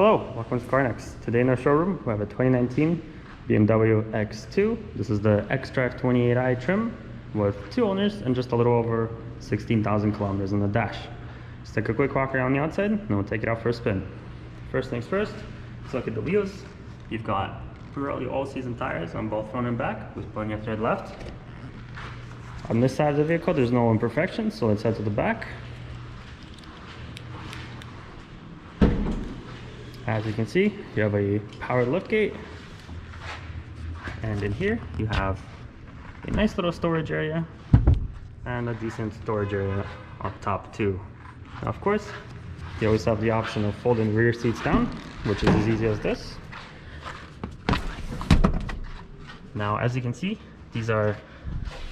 Hello, welcome to Carnex. Today in our showroom we have a 2019 BMW X2. This is the xDrive28i trim with 2 owners and just a little over 16,000 kilometers on the dash. Let's take a quick walk around the outside and we'll take it out for a spin. First things first, let's look at the wheels. You've got Pirelli all-season tires on both front and back with plenty of tread left. On this side of the vehicle there's no imperfections, so let's head to the back. As you can see, you have a power liftgate, and in here you have a nice little storage area and a decent storage area up top too. Now, of course, you always have the option of folding rear seats down, which is as easy as this. Now, as you can see, these are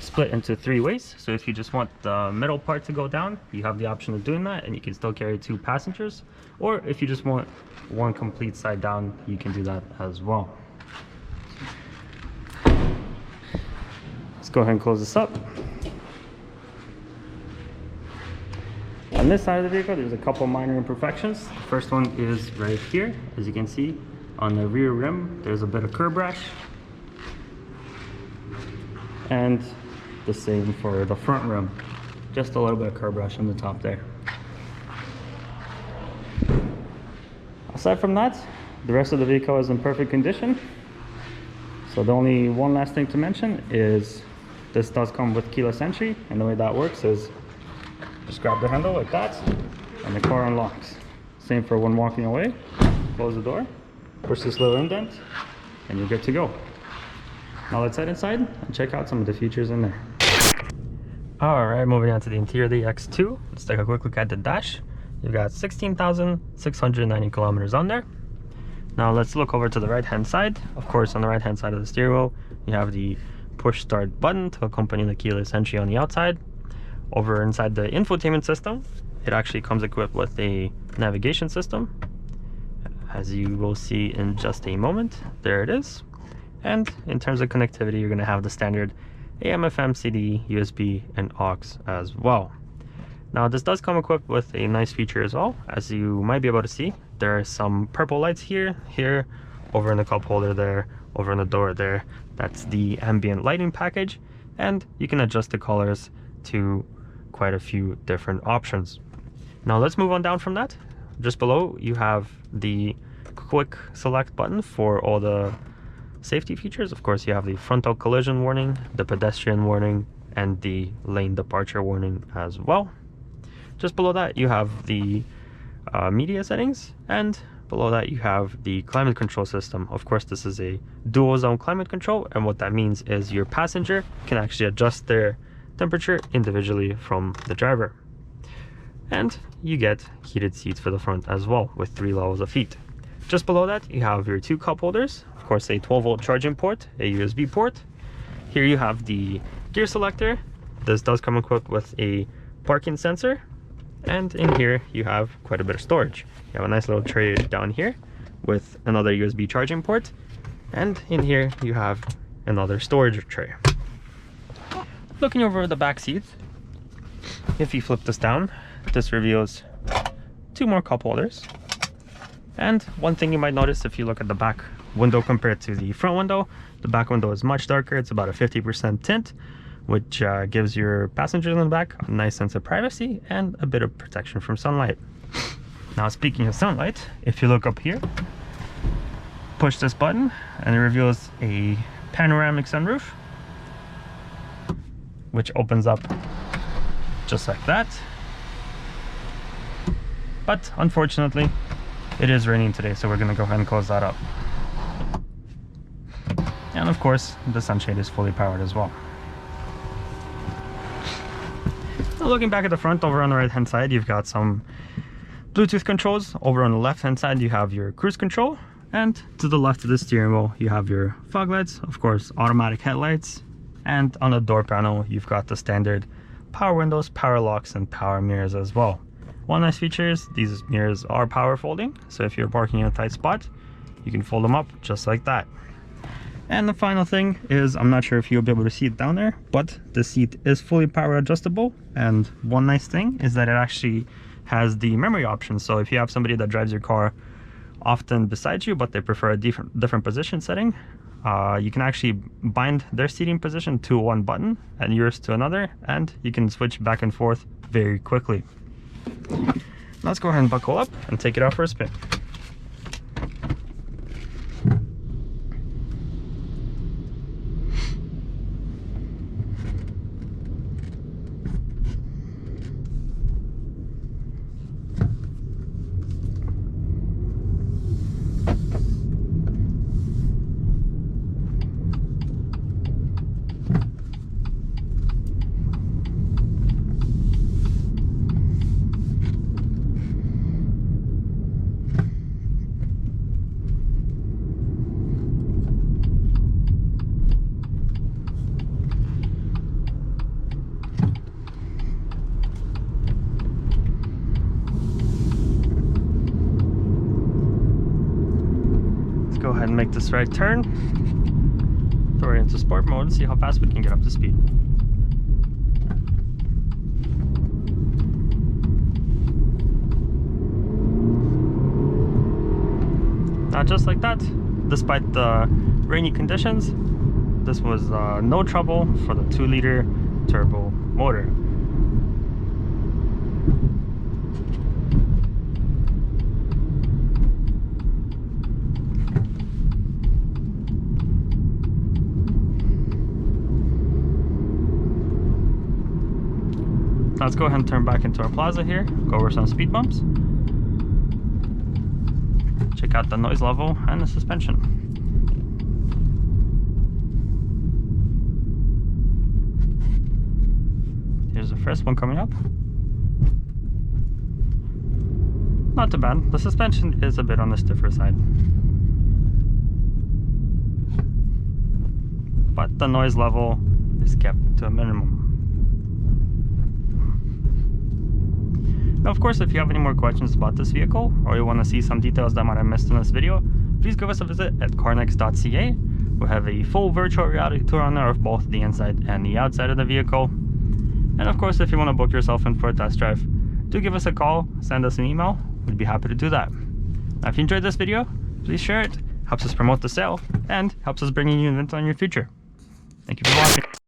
split into 3 ways, so if you just want the middle part to go down, you have the option of doing that and you can still carry 2 passengers, or if you just want one complete side down, you can do that as well. Let's go ahead and close this up. On this side of the vehicle there's a couple minor imperfections. The first one is right here. As you can see, on the rear rim there's a bit of curb rash, and the same for the front rim, just a little bit of curb rash on the top there. Aside from that, the rest of the vehicle is in perfect condition. So the only one last thing to mention is this does come with keyless entry, and the way that works is just grab the handle like that and the car unlocks. Same for when walking away. Close the door, push this little indent, and you're good to go. Now let's head inside and check out some of the features in there. Alright, moving on to the interior of the X2. Let's take a quick look at the dash. You've got 16,690 kilometers on there. Now let's look over to the right hand side. Of course, on the right hand side of the steering wheel you have the push start button to accompany the keyless entry on the outside. Over inside the infotainment system, it actually comes equipped with a navigation system, as you will see in just a moment. There it is. And in terms of connectivity, you're going to have the standard AM, FM, CD, USB, and aux as well. Now this does come equipped with a nice feature as well. As you might be able to see, there are some purple lights here, over in the cup holder there, over in the door there. That's the ambient lighting package, and you can adjust the colors to quite a few different options. Now let's move on down from that. Just below you have the quick select button for all the safety features. Of course, you have the frontal collision warning, the pedestrian warning, and the lane departure warning as well. Just below that you have the media settings, and below that you have the climate control system. Of course, this is a dual zone climate control, and what that means is your passenger can actually adjust their temperature individually from the driver. And you get heated seats for the front as well with 3 levels of heat. Just below that you have your 2 cup holders, of course a 12-volt charging port, a USB port. Here you have the gear selector. This does come equipped with a parking sensor, and in here you have quite a bit of storage. You have a nice little tray down here with another USB charging port, and in here you have another storage tray. Looking over the back seat, if you flip this down, this reveals 2 more cup holders. And one thing you might notice if you look at the back window compared to the front window, the back window is much darker. It's about a 50% tint, which gives your passengers in the back a nice sense of privacy and a bit of protection from sunlight. Now, speaking of sunlight, if you look up here, push this button and it reveals a panoramic sunroof, which opens up just like that. But unfortunately, it is raining today, so we're going to go ahead and close that up. And of course, the sunshade is fully powered as well. Now, looking back at the front, over on the right hand side you've got some Bluetooth controls. Over on the left hand side you have your cruise control, and to the left of the steering wheel you have your fog lights, of course automatic headlights, and on the door panel you've got the standard power windows, power locks, and power mirrors as well. One nice feature is these mirrors are power folding, so if you're parking in a tight spot you can fold them up just like that. And the final thing is, I'm not sure if you'll be able to see it down there, but the seat is fully power adjustable. And one nice thing is that it actually has the memory option. So if you have somebody that drives your car often beside you, but they prefer a different position setting. You can actually bind their seating position to one button and yours to another, and you can switch back and forth very quickly. Let's go ahead and buckle up and take it out for a spin. Go ahead and make this right turn, throw it into sport mode and see how fast we can get up to speed. Now just like that, despite the rainy conditions, this was no trouble for the 2-liter turbo motor. Let's go ahead and turn back into our plaza here, go over some speed bumps, check out the noise level and the suspension. Here's the first one coming up. Not too bad. The suspension is a bit on the stiffer side, but the noise level is kept to a minimum. Now, of course, if you have any more questions about this vehicle, or you want to see some details that might have missed in this video, please give us a visit at Carnex.ca. We have a full virtual reality tour on there of both the inside and the outside of the vehicle. And of course, if you want to book yourself in for a test drive, do give us a call, send us an email. We'd be happy to do that. Now, if you enjoyed this video, please share it. Helps us promote the sale and helps us bring you new inventory in your future. Thank you for watching.